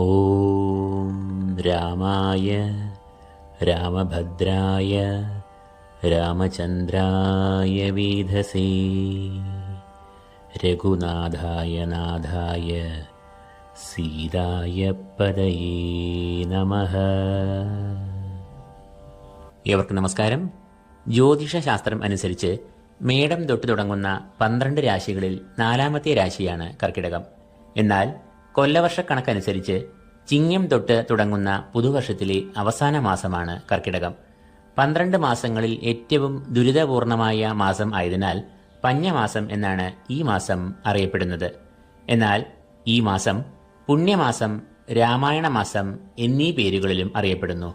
ഓം രാമായ രാമഭദ്രായ രാമചന്ദ്രായ വീധസേ രഘുനാഥായ നാഥായ സീതായ പദയേ നമഃ. ഏവർക്കും നമസ്കാരം. ജ്യോതിഷശാസ്ത്രം അനുസരിച്ച് മേടം തൊട്ട് തുടങ്ങുന്ന 12 രാശികളിൽ 4ാമത്തെ രാശിയാണ് കർക്കിടകം. എന്നാൽ കൊല്ലവർഷക്കണക്കനുസരിച്ച് ചിങ്ങം തൊട്ട് തുടങ്ങുന്ന പുതുവർഷത്തിലെ അവസാന മാസമാണ് കർക്കിടകം. 12 മാസങ്ങളിൽ ഏറ്റവും ദുരിതപൂർണമായ മാസം ആയതിനാൽ പഞ്ഞമാസം എന്നാണ് ഈ മാസം അറിയപ്പെടുന്നത്. എന്നാൽ ഈ മാസം പുണ്യമാസം, രാമായണ മാസം എന്നീ പേരുകളിലും അറിയപ്പെടുന്നു.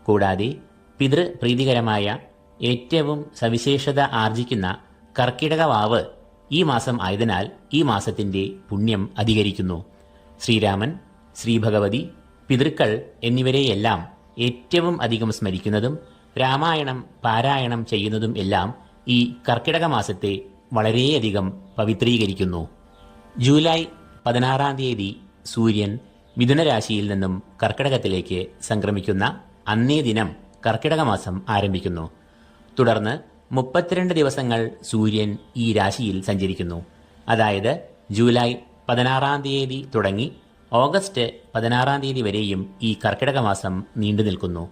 കൂടാതെ പിതൃപ്രീതികരമായ ഏറ്റവും സവിശേഷത ആർജിക്കുന്ന കർക്കിടക വാവ് ഈ മാസം ആയതിനാൽ ഈ മാസത്തിന്റെ പുണ്യം അധികരിക്കുന്നു. ശ്രീരാമൻ, ശ്രീഭഗവതി, പിതൃക്കൾ എന്നിവരെയെല്ലാം ഏറ്റവും അധികം സ്മരിക്കുന്നതും രാമായണം പാരായണം ചെയ്യുന്നതും എല്ലാം ഈ കർക്കിടക മാസത്തെ വളരെയധികം പവിത്രീകരിക്കുന്നു. ജൂലൈ 16-ാം തീയതി സൂര്യൻ മിഥുനരാശിയിൽ നിന്നും കർക്കിടകത്തിലേക്ക് സംക്രമിക്കുന്ന അന്നേ ദിനം കർക്കിടക മാസം ആരംഭിക്കുന്നു. തുടർന്ന് 32 ദിവസങ്ങൾ സൂര്യൻ ഈ രാശിയിൽ സഞ്ചരിക്കുന്നു. അതായത് ജൂലൈ 16-ാം തീയതി തുടങ്ങി ഓഗസ്റ്റ് 16-ാം തീയതി വരെയും ഈ കർക്കിടക മാസം നീണ്ടു നിൽക്കുന്നു.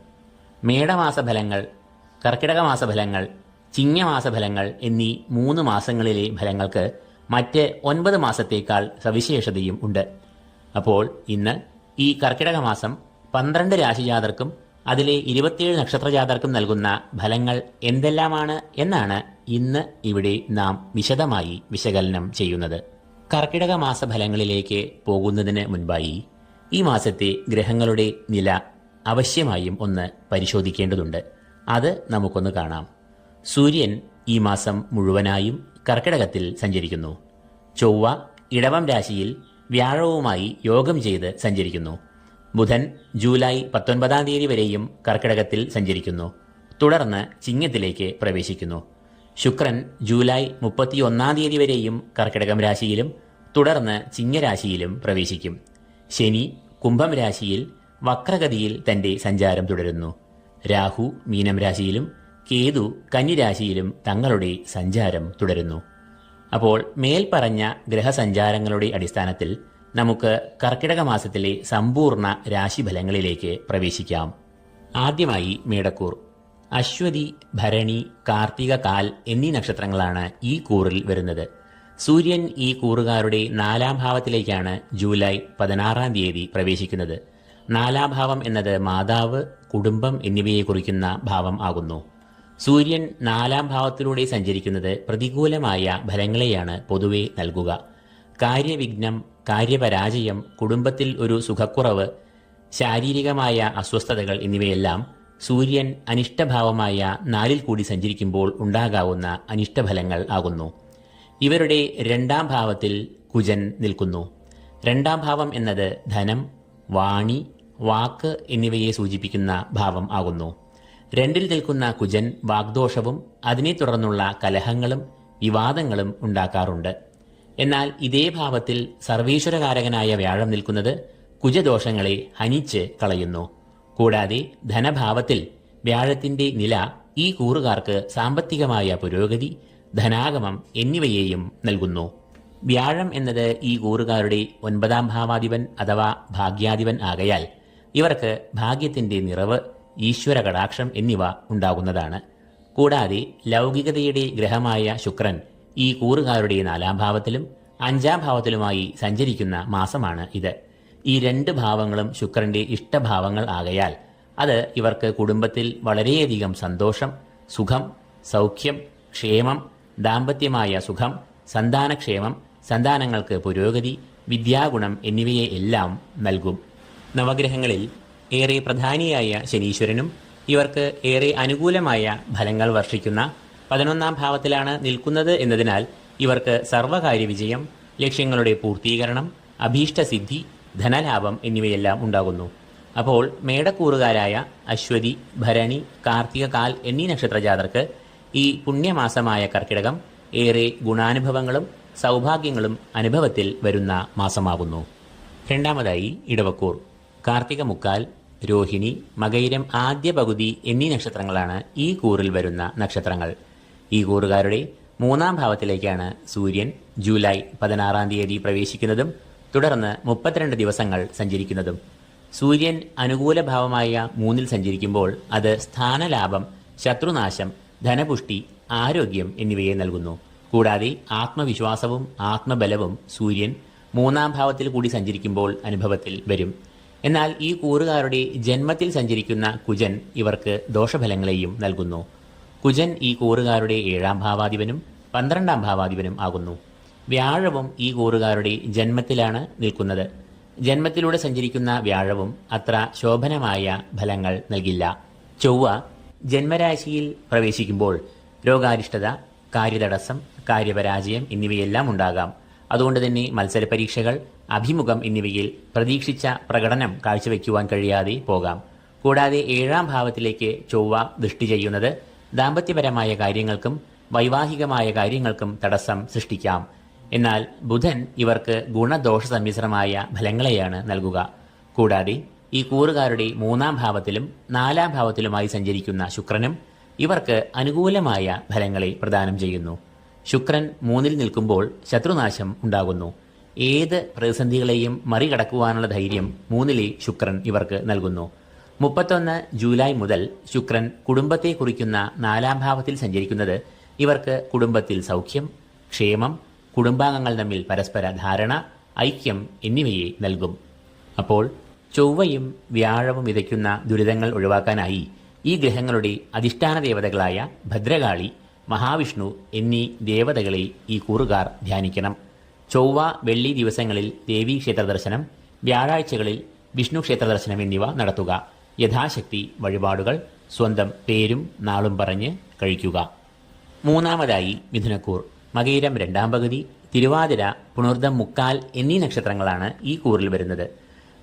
മേടമാസഫലങ്ങൾ, കർക്കിടക മാസഫലങ്ങൾ, ചിങ്ങമാസഫലങ്ങൾ എന്നീ 3 മാസങ്ങളിലെ ഫലങ്ങൾക്ക് മറ്റ് 9 മാസത്തേക്കാൾ സവിശേഷതയും ഉണ്ട്. അപ്പോൾ ഇന്ന് ഈ കർക്കിടക മാസം 12 രാശിജാതർക്കും അതിലെ 27 നക്ഷത്രജാതർക്കും നൽകുന്ന ഫലങ്ങൾ എന്തെല്ലാമാണ് എന്നാണ് ഇന്ന് ഇവിടെ നാം വിശദമായി വിശകലനം ചെയ്യുന്നത്. കർക്കിടക മാസഫലങ്ങളിലേക്ക് പോകുന്നതിന് മുൻപായി ഈ മാസത്തെ ഗ്രഹങ്ങളുടെ നില അവശ്യമായും ഒന്ന് പരിശോധിക്കേണ്ടതുണ്ട്. അത് നമുക്കൊന്ന് കാണാം. സൂര്യൻ ഈ മാസം മുഴുവനായും കർക്കിടകത്തിൽ സഞ്ചരിക്കുന്നു. ചൊവ്വ ഇടവം രാശിയിൽ വ്യാഴവുമായി യോഗം ചെയ്ത് സഞ്ചരിക്കുന്നു. ബുധൻ ജൂലൈ 19-ാം തീയതി വരെയും കർക്കിടകത്തിൽ സഞ്ചരിക്കുന്നു. തുടർന്ന് ചിങ്ങത്തിലേക്ക് പ്രവേശിക്കുന്നു. ശുക്രൻ ജൂലൈ 31-ാം തീയതി വരെയും കർക്കിടകം രാശിയിലും തുടർന്ന് ചിങ്ങരാശിയിലും പ്രവേശിക്കും. ശനി കുംഭം രാശിയിൽ വക്രഗതിയിൽ തന്റെ സഞ്ചാരം തുടരുന്നു. രാഹു മീനം രാശിയിലും കേതു കന്നിരാശിയിലും തങ്ങളുടെ സഞ്ചാരം തുടരുന്നു. അപ്പോൾ മേൽപ്പറഞ്ഞ ഗ്രഹസഞ്ചാരങ്ങളുടെ അടിസ്ഥാനത്തിൽ നമുക്ക് കർക്കിടക മാസത്തിലെ സമ്പൂർണ്ണ രാശിഫലങ്ങളിലേക്ക് പ്രവേശിക്കാം. ആദ്യമായി മേടക്കൂർ. അശ്വതി, ഭരണി, കാർത്തിക, കാൽ എന്നീ നക്ഷത്രങ്ങളാണ് ഈ കൂറിൽ വരുന്നത്. സൂര്യൻ ഈ കൂറുകാരുടെ 4-ാം ഭാവത്തിലേക്കാണ് ജൂലൈ 16-ാം തീയതി പ്രവേശിക്കുന്നത്. 4-ാം ഭാവം എന്നത് മാതാവ്, കുടുംബം എന്നിവയെ കുറിക്കുന്ന ഭാവം ആകുന്നു. സൂര്യൻ 4-ാം ഭാവത്തിലൂടെ സഞ്ചരിക്കുന്നത് പ്രതികൂലമായ ഫലങ്ങളെയാണ് പൊതുവെ നൽകുക. കാര്യവിഘ്നം, കാര്യപരാജയം, കുടുംബത്തിൽ ഒരു സുഖക്കുറവ്, ശാരീരികമായ അസ്വസ്ഥതകൾ എന്നിവയെല്ലാം സൂര്യൻ അനിഷ്ടഭാവമായ 4-ൽ കൂടി സഞ്ചരിക്കുമ്പോൾ ഉണ്ടാകാവുന്ന അനിഷ്ടഫലങ്ങൾ ആകുന്നു. ഇവരുടെ 2-ാം ഭാവത്തിൽ കുജൻ നിൽക്കുന്നു. 2-ാം ഭാവം എന്നത് ധനം, വാണി, വാക്ക് എന്നിവയെ സൂചിപ്പിക്കുന്ന ഭാവം ആകുന്നു. 2-ൽ നിൽക്കുന്ന കുജൻ വാഗ്ദോഷവും അതിനെ തുടർന്നുള്ള കലഹങ്ങളും വിവാദങ്ങളും ഉണ്ടാക്കാറുണ്ട്. എന്നാൽ ഇതേ ഭാവത്തിൽ സർവീശ്വരകാരകനായ വ്യാഴം നിൽക്കുന്നത് കുജദോഷങ്ങളെ ഹനിച്ച് കളയുന്നു. കൂടാതെ ധനഭാവത്തിൽ വ്യാഴത്തിന്റെ നില ഈ കൂറുകാർക്ക് സാമ്പത്തികമായ പുരോഗതി, ധനാഗമം എന്നിവയെയും നൽകുന്നു. വ്യാഴം എന്നത് ഈ കൂറുകാരുടെ 9-ാം ഭാവാധിപൻ അഥവാ ഭാഗ്യാധിപൻ ആകയാൽ ഇവർക്ക് ഭാഗ്യത്തിന്റെ നിറവ്, ഈശ്വര കടാക്ഷം എന്നിവ ഉണ്ടാകുന്നതാണ്. കൂടാതെ ലൗകികതയുടെ ഗ്രഹമായ ശുക്രൻ ഈ കൂറുകാരുടെ 4-ാം ഭാവത്തിലും 5-ാം ഭാവത്തിലുമായി സഞ്ചരിക്കുന്ന മാസമാണ് ഇത്. ഈ 2 ഭാവങ്ങളും ശുക്രന്റെ ഇഷ്ടഭാവങ്ങൾ ആകയാൽ അത് ഇവർക്ക് കുടുംബത്തിൽ വളരെയധികം സന്തോഷം, സുഖം, സൗഖ്യം, ക്ഷേമം, ദാമ്പത്യമായ സുഖം, സന്താനക്ഷേമം, സന്താനങ്ങൾക്ക് പുരോഗതി, വിദ്യാഗുണം എന്നിവയെ എല്ലാം നൽകും. നവഗ്രഹങ്ങളിൽ ഏറെ പ്രധാനിയായ ശനീശ്വരനും ഇവർക്ക് ഏറെ അനുകൂലമായ ഫലങ്ങൾ വർഷിക്കുന്ന 11-ാം ഭാവത്തിലാണ് നിൽക്കുന്നത് എന്നതിനാൽ ഇവർക്ക് സർവകാര്യ വിജയം, ലക്ഷ്യങ്ങളുടെ പൂർത്തീകരണം, അഭീഷ്ടസിദ്ധി, ധനലാഭം എന്നിവയെല്ലാം ഉണ്ടാകുന്നു. അപ്പോൾ മേടക്കൂറുകാരായ അശ്വതി, ഭരണി, കാർത്തിക, കാൽ എന്നീ നക്ഷത്രജാതർക്ക് ഈ പുണ്യമാസമായ കർക്കിടകം ഏറെ ഗുണാനുഭവങ്ങളും സൗഭാഗ്യങ്ങളും അനുഭവത്തിൽ വരുന്ന മാസമാകുന്നു. രണ്ടാമതായി ഇടവക്കൂർ. കാർത്തിക മുക്കാൽ, രോഹിണി, മകയിരം ആദ്യ പകുതി എന്നീ നക്ഷത്രങ്ങളാണ് ഈ കൂറിൽ വരുന്ന നക്ഷത്രങ്ങൾ. ഈ കൂറുകാരുടെ മൂന്നാം ഭാവത്തിലേക്കാണ് സൂര്യൻ ജൂലൈ 16 പ്രവേശിക്കുന്നതും തുടർന്ന് 32 ദിവസങ്ങൾ സഞ്ചരിക്കുന്നതും. സൂര്യൻ അനുകൂല ഭാവമായ 3 സഞ്ചരിക്കുമ്പോൾ അത് സ്ഥാനലാഭം, ശത്രുനാശം, ധനപുഷ്ടി, ആരോഗ്യം എന്നിവയെ നൽകുന്നു. കൂടാതെ ആത്മവിശ്വാസവും ആത്മബലവും സൂര്യൻ 3 ഭാവത്തിൽ കൂടി സഞ്ചരിക്കുമ്പോൾ അനുഭവത്തിൽ വരും. എന്നാൽ ഈ കൂറുകാരുടെ ജന്മത്തിൽ സഞ്ചരിക്കുന്ന കുജൻ ഇവർക്ക് ദോഷഫലങ്ങളെയും നൽകുന്നു. കുജൻ ഈ കൂറുകാരുടെ 7ാം ഭാവാധിപനും 12ാം ഭാവാധിപനും ആകുന്നു. വ്യാഴവും ഈ കൂറുകാരുടെ ജന്മത്തിലാണ് നിൽക്കുന്നത്. ജന്മത്തിലൂടെ സഞ്ചരിക്കുന്ന വ്യാഴവും അത്ര ശോഭനമായ ഫലങ്ങൾ നൽകില്ല. ചൊവ്വ ജന്മരാശിയിൽ പ്രവേശിക്കുമ്പോൾ രോഗാരിഷ്ടത, കാര്യതടസ്സം, കാര്യപരാജയം എന്നിവയെല്ലാം ഉണ്ടാകാം. അതുകൊണ്ട് തന്നെ മത്സര പരീക്ഷകൾ, അഭിമുഖം എന്നിവയിൽ പ്രതീക്ഷിച്ച പ്രകടനം കാഴ്ചവെക്കുവാൻ കഴിയാതെ പോകാം. കൂടാതെ 7ാം ഭാവത്തിലേക്ക് ചൊവ്വ ദൃഷ്ടി ചെയ്യുന്നത് ദാമ്പത്യപരമായ കാര്യങ്ങൾക്കും വൈവാഹികമായ കാര്യങ്ങൾക്കും തടസ്സം സൃഷ്ടിക്കാം. എന്നാൽ ബുധൻ ഇവർക്ക് ഗുണദോഷ സമ്മിശ്രമായ ഫലങ്ങളെയാണ് നൽകുക. കൂടാതെ ഈ കൂറുകാരുടെ 3ാം ഭാവത്തിലും 4ാം ഭാവത്തിലുമായി സഞ്ചരിക്കുന്ന ശുക്രനും ഇവർക്ക് അനുകൂലമായ ഫലങ്ങളെ പ്രദാനം ചെയ്യുന്നു. ശുക്രൻ 3ൽ നിൽക്കുമ്പോൾ ശത്രുനാശം ഉണ്ടാകുന്നു. ഏത് പ്രതിസന്ധികളെയും മറികടക്കുവാനുള്ള ധൈര്യം 3ലെ ശുക്രൻ ഇവർക്ക് നൽകുന്നു. 31 ജൂലൈ മുതൽ ശുക്രൻ കുടുംബത്തെ കുറിക്കുന്ന 4ാം ഭാവത്തിൽ സഞ്ചരിക്കുന്നത് ഇവർക്ക് കുടുംബത്തിൽ സൗഖ്യം, ക്ഷേമം, കുടുംബാംഗങ്ങൾ തമ്മിൽ പരസ്പര ധാരണ, ഐക്യം എന്നിവയെ നൽകും. അപ്പോൾ ചൊവ്വയും വ്യാഴവും വിതയ്ക്കുന്ന ദുരിതങ്ങൾ ഒഴിവാക്കാനായി ഈ ഗ്രഹങ്ങളുടെ അധിഷ്ഠാന ദേവതകളായ ഭദ്രകാളി, മഹാവിഷ്ണു എന്നീ ദേവതകളെ ഈ കൂറുകാർ ധ്യാനിക്കണം. ചൊവ്വ, വെള്ളി ദിവസങ്ങളിൽ ദേവീ ക്ഷേത്ര ദർശനം, വ്യാഴാഴ്ചകളിൽ വിഷ്ണു ക്ഷേത്ര ദർശനം എന്നിവ നടത്തുക. യഥാശക്തി വഴിപാടുകൾ സ്വന്തം പേരും നാളും പറഞ്ഞ് കഴിക്കുക. മൂന്നാമതായി മിഥുനക്കൂർ. മകയിരം 2ാം പകുതി, തിരുവാതിര, പുണർദം മുക്കാൽ എന്നീ നക്ഷത്രങ്ങളാണ് ഈ കൂറിൽ വരുന്നത്.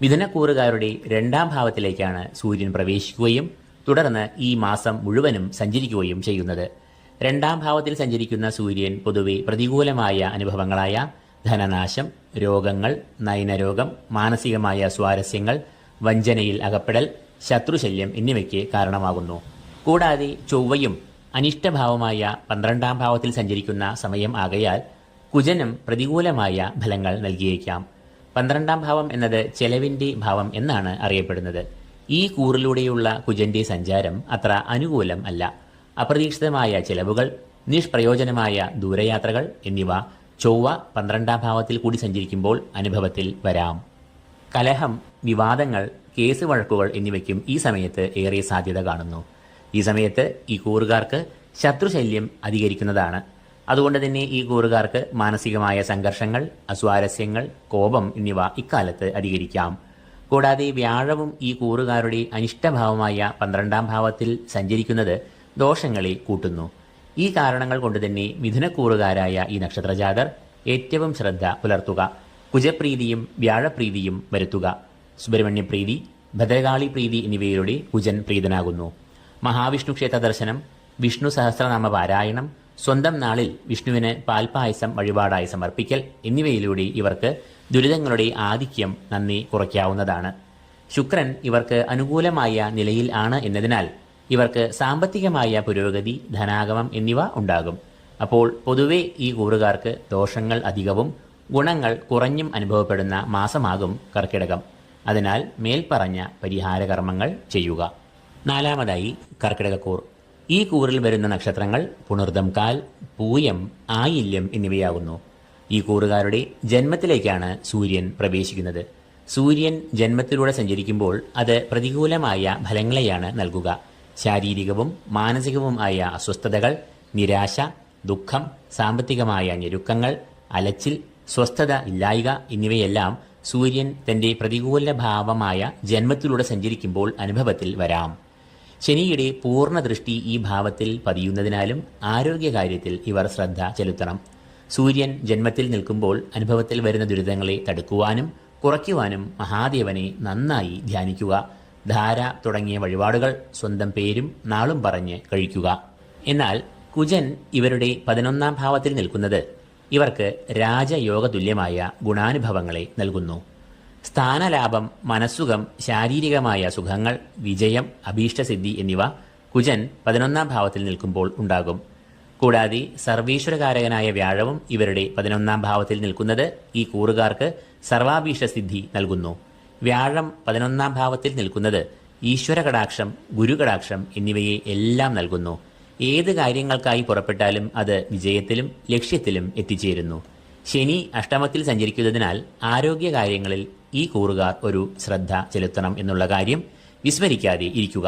മിഥുനക്കൂറുകാരുടെ 2ാം ഭാവത്തിലേക്കാണ് സൂര്യൻ പ്രവേശിക്കുകയും തുടർന്ന് ഈ മാസം മുഴുവനും സഞ്ചരിക്കുകയും ചെയ്യുന്നത്. 2ാം ഭാവത്തിൽ സഞ്ചരിക്കുന്ന സൂര്യൻ പൊതുവെ പ്രതികൂലമായ അനുഭവങ്ങളായ ധനനാശം, രോഗങ്ങൾ, നയനരോഗം, മാനസികമായ സ്വാരസ്യങ്ങൾ, വഞ്ചനയിൽ അകപ്പെടൽ, ശത്രുശല്യം എന്നിവയ്ക്ക് കാരണമാകുന്നു. കൂടാതെ ചൊവ്വയും അനിഷ്ടഭാവമായ 12ാം ഭാവത്തിൽ സഞ്ചരിക്കുന്ന സമയം ആകയാൽ കുജനും പ്രതികൂലമായ ഫലങ്ങൾ നൽകിയേക്കാം. 12ാം ഭാവം എന്നത് ചെലവിൻ്റെ ഭാവം എന്നാണ് അറിയപ്പെടുന്നത്. ഈ കൂറിലൂടെയുള്ള കുജന്റെ സഞ്ചാരം അത്ര അനുകൂലം അല്ല. അപ്രതീക്ഷിതമായ ചെലവുകൾ, നിഷ്പ്രയോജനമായ ദൂരയാത്രകൾ എന്നിവ ചൊവ്വ 12ാം ഭാവത്തിൽ കൂടി സഞ്ചരിക്കുമ്പോൾ അനുഭവത്തിൽ വരാം. കലഹം, വിവാദങ്ങൾ, കേസ് വഴക്കുകൾ എന്നിവയ്ക്കും ഈ സമയത്ത് ഏറെ സാധ്യത കാണുന്നു. ഈ സമയത്ത് ഈ കൂറുകാർക്ക് ശത്രുശല്യം അധികരിക്കുന്നതാണ്. അതുകൊണ്ട് തന്നെ ഈ കൂറുകാർക്ക് മാനസികമായ സംഘർഷങ്ങൾ, അസ്വാരസ്യങ്ങൾ, കോപം എന്നിവ ഇക്കാലത്ത് അധികരിക്കാം. കൂടാതെ വ്യാഴവും ഈ കൂറുകാരുടെ അനിഷ്ടഭാവമായ 12ാം ഭാവത്തിൽ സഞ്ചരിക്കുന്നത് ദോഷങ്ങളെ കൂട്ടുന്നു. ഈ കാരണങ്ങൾ കൊണ്ട് തന്നെ മിഥുനക്കൂറുകാരായ ഈ നക്ഷത്രജാതർ ഏറ്റവും ശ്രദ്ധ പുലർത്തുക. കുജപ്രീതിയും വ്യാഴപ്രീതിയും വരുത്തുക. സുബ്രഹ്മണ്യപ്രീതി, ഭദ്രകാളി പ്രീതി എന്നിവയിലൂടെ കുജൻ പ്രീതനാകുന്നു. മഹാവിഷ്ണു ക്ഷേത്ര ദർശനം, വിഷ്ണു സഹസ്രനാമ പാരായണം, സ്വന്തം നാളിൽ വിഷ്ണുവിന് പാൽപായസം വഴിപാടായി സമർപ്പിക്കൽ എന്നിവയിലൂടെ ഇവർക്ക് ദുരിതങ്ങളുടെ ആധിക്യം നന്ദി കുറയ്ക്കാവുന്നതാണ്. ശുക്രൻ ഇവർക്ക് അനുകൂലമായ നിലയിൽ ആണ് എന്നതിനാൽ ഇവർക്ക് സാമ്പത്തികമായ പുരോഗതി, ധനാഗമം എന്നിവ ഉണ്ടാകും. അപ്പോൾ പൊതുവെ ഈ കൂറുകാർക്ക് ദോഷങ്ങൾ അധികവും ഗുണങ്ങൾ കുറഞ്ഞും അനുഭവപ്പെടുന്ന മാസമാകും കർക്കിടകം. അതിനാൽ മേൽപ്പറഞ്ഞ പരിഹാരകർമ്മങ്ങൾ ചെയ്യുക. നാലാമതായി കർക്കിടകക്കൂർ. ഈ കൂറിൽ വരുന്ന നക്ഷത്രങ്ങൾ പുണർദം കാൽ, പൂയം, ആയില്യം എന്നിവയാകുന്നു. ഈ കൂറുകാരുടെ ജന്മത്തിലേക്കാണ് സൂര്യൻ പ്രവേശിക്കുന്നത്. സൂര്യൻ ജന്മത്തിലൂടെ സഞ്ചരിക്കുമ്പോൾ അത് പ്രതികൂലമായ ഫലങ്ങളെയാണ് നൽകുക. ശാരീരികവും മാനസികവും ആയ അസ്വസ്ഥതകൾ, നിരാശ, ദുഃഖം, സാമ്പത്തികമായ ഞെരുക്കങ്ങൾ, അലച്ചിൽ, സ്വസ്ഥത ഇല്ലായ്ക എന്നിവയെല്ലാം സൂര്യൻ തന്റെ പ്രതികൂല ഭാവമായ ജന്മത്തിലൂടെ സഞ്ചരിക്കുമ്പോൾ അനുഭവത്തിൽ വരാം. ശനിയുടെ പൂർണ്ണ ദൃഷ്ടി ഈ ഭാവത്തിൽ പതിയുന്നതിനാലും ആരോഗ്യകാര്യത്തിൽ ഇവർ ശ്രദ്ധ ചെലുത്തണം. സൂര്യൻ ജന്മത്തിൽ നിൽക്കുമ്പോൾ അനുഭവത്തിൽ വരുന്ന ദുരിതങ്ങളെ തടുക്കുവാനും കുറയ്ക്കുവാനും മഹാദേവനെ നന്നായി ധ്യാനിക്കുക. ധാര തുടങ്ങിയ വഴിപാടുകൾ സ്വന്തം പേരും നാളും പറഞ്ഞ് കഴിക്കുക. എന്നാൽ കുജൻ ഇവരുടെ 11ാം ഭാവത്തിൽ നിൽക്കുന്നത് ഇവർക്ക് രാജയോഗ തുല്യമായ ഗുണാനുഭവങ്ങളെ നൽകുന്നു. സ്ഥാനലാഭം, മനസ്സുഖം, ശാരീരികമായ സുഖങ്ങൾ, വിജയം, അഭീഷ്ടസിദ്ധി എന്നിവ കുജൻ 11-ാം ഭാവത്തിൽ നിൽക്കുമ്പോൾ ഉണ്ടാകും. കൂടാതെ സർവീശ്വരകാരകനായ വ്യാഴവും ഇവരുടെ 11-ാം ഭാവത്തിൽ നിൽക്കുന്നത് ഈ കൂറുകാർക്ക് സർവാഭീഷ്ടസിദ്ധി നൽകുന്നു. വ്യാഴം 11-ാം ഭാവത്തിൽ നിൽക്കുന്നത് ഈശ്വര കടാക്ഷം, ഗുരുകടാക്ഷം എന്നിവയെ എല്ലാം നൽകുന്നു. ഏത് കാര്യങ്ങൾക്കായി പുറപ്പെട്ടാലും അത് വിജയത്തിലും ലക്ഷ്യത്തിലും എത്തിച്ചേരുന്നു. ശനി അഷ്ടമത്തിൽ സഞ്ചരിക്കുന്നതിനാൽ ആരോഗ്യകാര്യങ്ങളിൽ ഈ കൂറുകാർ ഒരു ശ്രദ്ധ ചെലുത്തണം എന്നുള്ള കാര്യം വിസ്മരിക്കാതെ ഇരിക്കുക.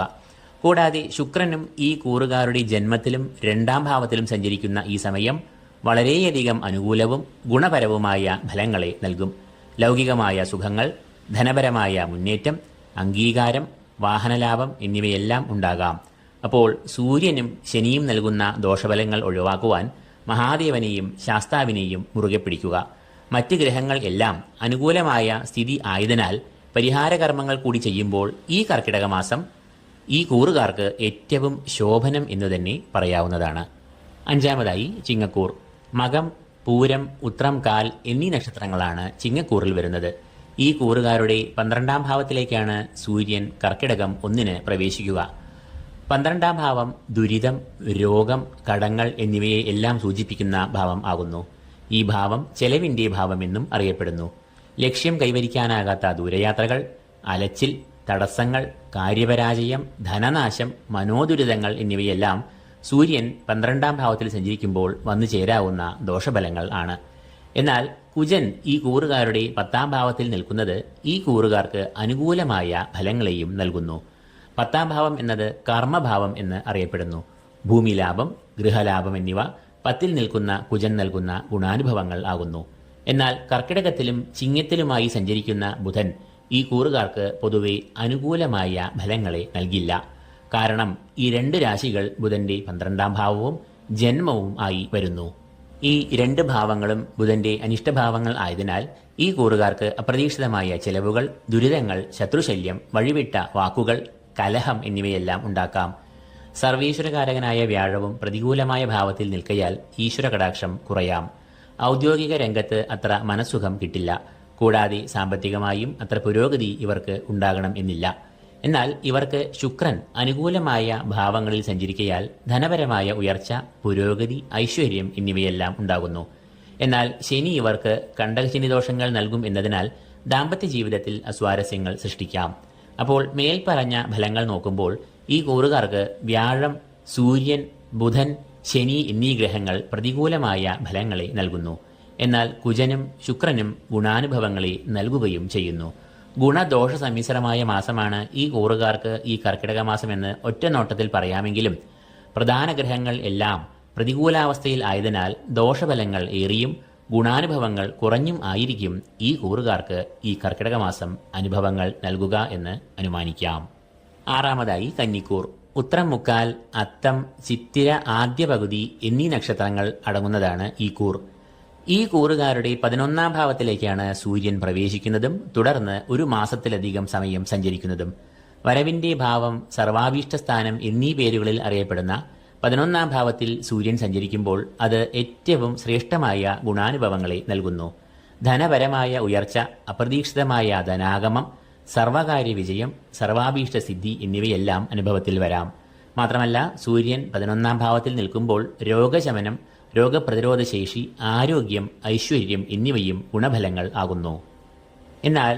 കൂടാതെ ശുക്രനും ഈ കൂറുകാരുടെ ജന്മത്തിലും 2-ാം ഭാവത്തിലും സഞ്ചരിക്കുന്ന ഈ സമയം വളരെയധികം അനുകൂലവും ഗുണപരവുമായ ഫലങ്ങളെ നൽകും. ലൗകികമായ സുഖങ്ങൾ, ധനപരമായ മുന്നേറ്റം, അംഗീകാരം, വാഹനലാഭം എന്നിവയെല്ലാം ഉണ്ടാകാം. അപ്പോൾ സൂര്യനും ശനിയും നൽകുന്ന ദോഷഫലങ്ങൾ ഒഴിവാക്കുവാൻ മഹാദേവനെയും ശാസ്താവിനെയും മുറുകെ പിടിക്കുക. മറ്റ് ഗ്രഹങ്ങൾ എല്ലാം അനുകൂലമായ സ്ഥിതി ആയതിനാൽ പരിഹാരകർമ്മങ്ങൾ കൂടി ചെയ്യുമ്പോൾ ഈ കർക്കിടക മാസം ഈ കൂറുകാർക്ക് ഏറ്റവും ശോഭനം എന്നു തന്നെ പറയാവുന്നതാണ്. 5-ാമതായി ചിങ്ങക്കൂർ. മകം, പൂരം, ഉത്രം, കാൽ എന്നീ നക്ഷത്രങ്ങളാണ് ചിങ്ങക്കൂറിൽ വരുന്നത്. ഈ കൂറുകാരുടെ 12-ാം ഭാവത്തിലേക്കാണ് സൂര്യൻ കർക്കിടകം 1-ന് പ്രവേശിക്കുക. 12-ാം ഭാവം ദുരിതം, രോഗം, കടങ്ങൾ എന്നിവയെ എല്ലാം സൂചിപ്പിക്കുന്ന ഭാവം ആകുന്നു. ഈ ഭാവം ചെലവിൻ്റെ ഭാവമെന്നും അറിയപ്പെടുന്നു. ലക്ഷ്യം കൈവരിക്കാനാകാത്ത ദൂരയാത്രകൾ, അലച്ചിൽ, തടസ്സങ്ങൾ, കാര്യപരാജയം, ധനനാശം, മനോദുരിതങ്ങൾ എന്നിവയെല്ലാം സൂര്യൻ 12-ാം ഭാവത്തിൽ സഞ്ചരിക്കുമ്പോൾ വന്നു ചേരാവുന്ന ദോഷഫലങ്ങൾ ആണ്. എന്നാൽ കുജൻ ഈ കൂറുകാരുടെ 10-ാം ഭാവത്തിൽ നിൽക്കുന്നത് ഈ കൂറുകാർക്ക് അനുകൂലമായ ഫലങ്ങളെയും നൽകുന്നു. 10-ാം ഭാവം എന്നത് കർമ്മഭാവം എന്ന് അറിയപ്പെടുന്നു. ഭൂമിലാഭം, ഗൃഹലാഭം എന്നിവ 10-ൽ നിൽക്കുന്ന കുജൻ നൽകുന്ന ഗുണാനുഭവങ്ങൾ ആകുന്നു. എന്നാൽ കർക്കിടകത്തിലും ചിങ്ങത്തിലുമായി സഞ്ചരിക്കുന്ന ബുധൻ ഈ കൂറുകാർക്ക് പൊതുവെ അനുകൂലമായ ഫലങ്ങളെ നൽകില്ല. കാരണം ഈ 2 രാശികൾ ബുധന്റെ 12-ാം ഭാവവും ജന്മവും ആയി വരുന്നു. ഈ 2 ഭാവങ്ങളും ബുധന്റെ അനിഷ്ടഭാവങ്ങൾ ആയതിനാൽ ഈ കൂറുകാർക്ക് അപ്രതീക്ഷിതമായ ചെലവുകൾ, ദുരിതങ്ങൾ, ശത്രുശല്യം, വഴിവിട്ട വാക്കുകൾ, കലഹം എന്നിവയെല്ലാം ഉണ്ടാക്കാം. സർവീശ്വരകാരകനായ വ്യാഴവും പ്രതികൂലമായ ഭാവത്തിൽ നിൽക്കയാൽ ഈശ്വര കടാക്ഷം കുറയാം. ഔദ്യോഗിക രംഗത്ത് അത്ര മനസ്സുഖം കിട്ടില്ല. കൂടാതെ സാമ്പത്തികമായും അത്ര പുരോഗതി ഇവർക്ക് ഉണ്ടാകണം എന്നില്ല. എന്നാൽ ഇവർക്ക് ശുക്രൻ അനുകൂലമായ ഭാവങ്ങളിൽ സഞ്ചരിക്കയാൽ ധനപരമായ ഉയർച്ച, പുരോഗതി, ഐശ്വര്യം എന്നിവയെല്ലാം ഉണ്ടാകുന്നു. എന്നാൽ ശനി ഇവർക്ക് കണ്ടകശനി ദോഷങ്ങൾ നൽകും എന്നതിനാൽ ദാമ്പത്യ ജീവിതത്തിൽ അസ്വാരസ്യങ്ങൾ സൃഷ്ടിക്കാം. അപ്പോൾ മേൽപ്പറഞ്ഞ ഫലങ്ങൾ നോക്കുമ്പോൾ ഈ കൂറുകാർക്ക് വ്യാഴം, സൂര്യൻ, ബുധൻ, ശനി എന്നീ ഗ്രഹങ്ങൾ പ്രതികൂലമായ ഫലങ്ങളെ നൽകുന്നു. എന്നാൽ കുജനും ശുക്രനും ഗുണാനുഭവങ്ങളെ നൽകുകയും ചെയ്യുന്നു. ഗുണദോഷ സമ്മിശ്രമായ മാസമാണ് ഈ കൂറുകാർക്ക് ഈ കർക്കിടക മാസമെന്ന് ഒറ്റ നോട്ടത്തിൽ പറയാമെങ്കിലും പ്രധാന ഗ്രഹങ്ങൾ എല്ലാം പ്രതികൂലാവസ്ഥയിൽ ആയതിനാൽ ദോഷഫലങ്ങൾ ഏറിയും ഗുണാനുഭവങ്ങൾ കുറഞ്ഞും ആയിരിക്കും ഈ കൂറുകാർക്ക് ഈ കർക്കിടക മാസം അനുഭവങ്ങൾ നൽകുക എന്ന് അനുമാനിക്കാം. 6-ാമതായി കന്നിക്കൂർ. ഉത്രം, മുക്കാൽ, അത്തം, ചിത്തിര ആദ്യ പകുതി എന്നീ നക്ഷത്രങ്ങൾ അടങ്ങുന്നതാണ് ഈ കൂർ. ഈ കൂറുകാരുടെ 11-ാം ഭാവത്തിലേക്കാണ് സൂര്യൻ പ്രവേശിക്കുന്നതും തുടർന്ന് 1 മാസത്തിലധികം സമയം സഞ്ചരിക്കുന്നതും. വരവിന്റെ ഭാവം, സർവാഭീഷ്ടസ്ഥാനം എന്നീ പേരുകളിൽ അറിയപ്പെടുന്ന 11-ാം ഭാവത്തിൽ സൂര്യൻ സഞ്ചരിക്കുമ്പോൾ അത് ഏറ്റവും ശ്രേഷ്ഠമായ ഗുണാനുഭവങ്ങളെ നൽകുന്നു. ധനപരമായ ഉയർച്ച, അപ്രതീക്ഷിതമായ ധനാഗമം, സർവകാര്യ വിജയം, സർവാഭീഷ്ട സിദ്ധി എന്നിവയെല്ലാം അനുഭവത്തിൽ വരാം. മാത്രമല്ല സൂര്യൻ 11-ാം ഭാവത്തിൽ നിൽക്കുമ്പോൾ രോഗശമനം, രോഗപ്രതിരോധ ശേഷി, ആരോഗ്യം, ഐശ്വര്യം എന്നിവയും ഗുണഫലങ്ങൾ ആകുന്നു. എന്നാൽ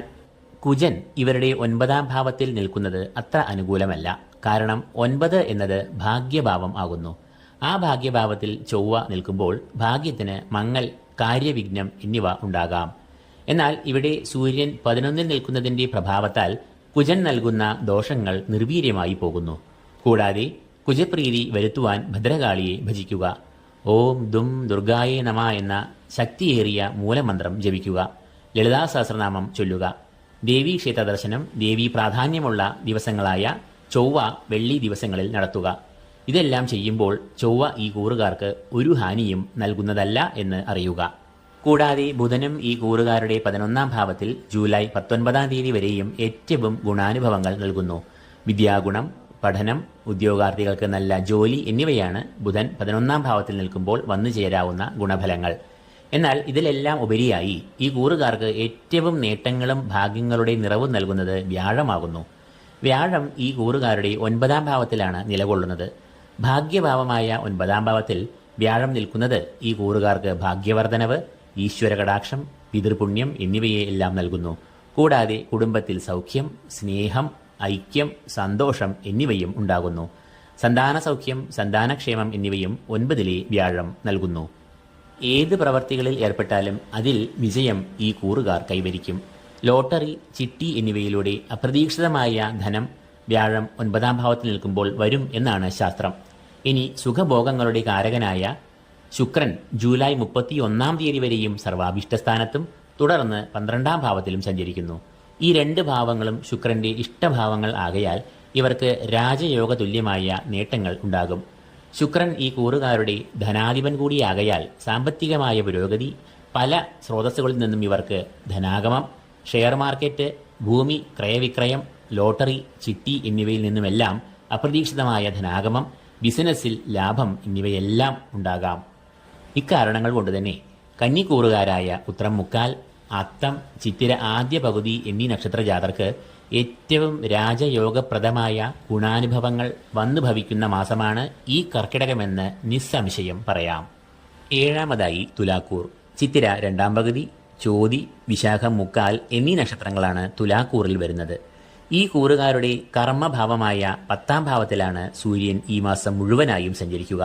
കുജൻ ഇവരുടെ 9-ാം ഭാവത്തിൽ നിൽക്കുന്നത് അത്ര അനുകൂലമല്ല. കാരണം 9 എന്നത് ഭാഗ്യഭാവം ആകുന്നു. ആ ഭാഗ്യഭാവത്തിൽ ചൊവ്വ നിൽക്കുമ്പോൾ ഭാഗ്യത്തിന് മങ്ങൽ, കാര്യവിഘ്നം എന്നിവ ഉണ്ടാകാം. എന്നാൽ ഇവിടെ സൂര്യൻ 11-ൽ നിൽക്കുന്നതിൻ്റെ പ്രഭാവത്താൽ കുജൻ നൽകുന്ന ദോഷങ്ങൾ നിർവീര്യമായി പോകുന്നു. കൂടാതെ കുജപ്രീതി വരുത്തുവാൻ ഭദ്രകാളിയെ ഭജിക്കുക. ഓം ദും ദുർഗായേ നമ എന്ന ശക്തിയേറിയ മൂലമന്ത്രം ജപിക്കുക. ലളിതാ സഹസ്രനാമം ചൊല്ലുക. ദേവീ ക്ഷേത്ര ദർശനം ദേവീ പ്രാധാന്യമുള്ള ദിവസങ്ങളായ ചൊവ്വ, വെള്ളി ദിവസങ്ങളിൽ നടത്തുക. ഇതെല്ലാം ചെയ്യുമ്പോൾ ചൊവ്വ ഈ കൂറുകാർക്ക് ഒരു ഹാനിയും നൽകുന്നതല്ല എന്ന് അറിയുക. കൂടാതെ ബുധനും ഈ കൂറുകാരുടെ 11-ാം ഭാവത്തിൽ ജൂലൈ 19-ാം തീയതി വരെയും ഏറ്റവും ഗുണാനുഭവങ്ങൾ നൽകുന്നു. വിദ്യാഗുണം, പഠനം, ഉദ്യോഗാർത്ഥികൾക്ക് നല്ല ജോലി എന്നിവയാണ് ബുധൻ 11-ാം ഭാവത്തിൽ നിൽക്കുമ്പോൾ വന്നു ചേരാവുന്ന ഗുണഫലങ്ങൾ. എന്നാൽ ഇതിലെല്ലാം ഉപരിയായി ഈ കൂറുകാർക്ക് ഏറ്റവും നേട്ടങ്ങളും ഭാഗ്യങ്ങളുടെ നിറവും നൽകുന്നത് വ്യാഴമാകുന്നു. വ്യാഴം ഈ കൂറുകാരുടെ 9ാം ഭാവത്തിലാണ് നിലകൊള്ളുന്നത്. ഭാഗ്യഭാവമായ 9ാം ഭാവത്തിൽ വ്യാഴം നിൽക്കുന്നത് ഈ കൂറുകാർക്ക് ഭാഗ്യവർദ്ധനവ്, ഈശ്വര കടാക്ഷം, പിതൃപുണ്യം എന്നിവയെ എല്ലാം നൽകുന്നു. കൂടാതെ കുടുംബത്തിൽ സൗഖ്യം, സ്നേഹം, ഐക്യം, സന്തോഷം എന്നിവയും ഉണ്ടാകുന്നു. സന്താന സൗഖ്യം, സന്താനക്ഷേമം എന്നിവയും 9ലെ വ്യാഴം നൽകുന്നു. ഏത് പ്രവർത്തികളിൽ ഏർപ്പെട്ടാലും അതിൽ വിജയം ഈ കൂറുകാർ കൈവരിക്കും. ലോട്ടറി, ചിട്ടി എന്നിവയിലൂടെ അപ്രതീക്ഷിതമായ ധനം വ്യാഴം 9ാം ഭാവത്തിൽ നിൽക്കുമ്പോൾ വരും എന്നാണ് ശാസ്ത്രം. ഇനി സുഖഭോഗങ്ങളുടെ കാരകനായ ശുക്രൻ ജൂലൈ 31-ാം തീയതി വരെയും സർവാഭീഷ്ടസ്ഥാനത്തും തുടർന്ന് 12ാം ഭാവത്തിലും സഞ്ചരിക്കുന്നു. ഈ 2 ഭാവങ്ങളും ശുക്രന്റെ ഇഷ്ടഭാവങ്ങൾ ആകയാൽ ഇവർക്ക് രാജയോഗ തുല്യമായ നേട്ടങ്ങൾ ഉണ്ടാകും. ശുക്രൻ ഈ കൂറുകാരുടെ ധനാധിപൻ കൂടിയാകയാൽ സാമ്പത്തികമായ പുരോഗതി, പല സ്രോതസ്സുകളിൽ നിന്നും ഇവർക്ക് ധനാഗമം, ഷെയർ മാർക്കറ്റ്, ഭൂമി ക്രയവിക്രയം, ലോട്ടറി, ചിട്ടി എന്നിവയിൽ നിന്നുമെല്ലാം അപ്രതീക്ഷിതമായ ധനാഗമം, ബിസിനസ്സിൽ ലാഭം എന്നിവയെല്ലാം ഉണ്ടാകാം. ഇക്കാരണങ്ങൾ കൊണ്ടുതന്നെ കന്നിക്കൂറുകാരായ ഉത്രം മുക്കാൽ, അത്തം, ചിത്തിര ആദ്യ പകുതി എന്നീ നക്ഷത്ര ജാതർക്ക് ഏറ്റവും രാജയോഗപ്രദമായ ഗുണാനുഭവങ്ങൾ വന്നു ഭവിക്കുന്ന മാസമാണ് ഈ കർക്കിടകമെന്ന് നിസ്സംശയം പറയാം. 7ാമതായി തുലാക്കൂർ. ചിത്തിര 2ാം പകുതി, ചോതി, വിശാഖം മുക്കാൽ എന്നീ നക്ഷത്രങ്ങളാണ് തുലാക്കൂറിൽ വരുന്നത്. ഈ കൂറുകാരുടെ കർമ്മഭാവമായ 10ാം ഭാവത്തിലാണ് സൂര്യൻ ഈ മാസം മുഴുവനായും സഞ്ചരിക്കുക.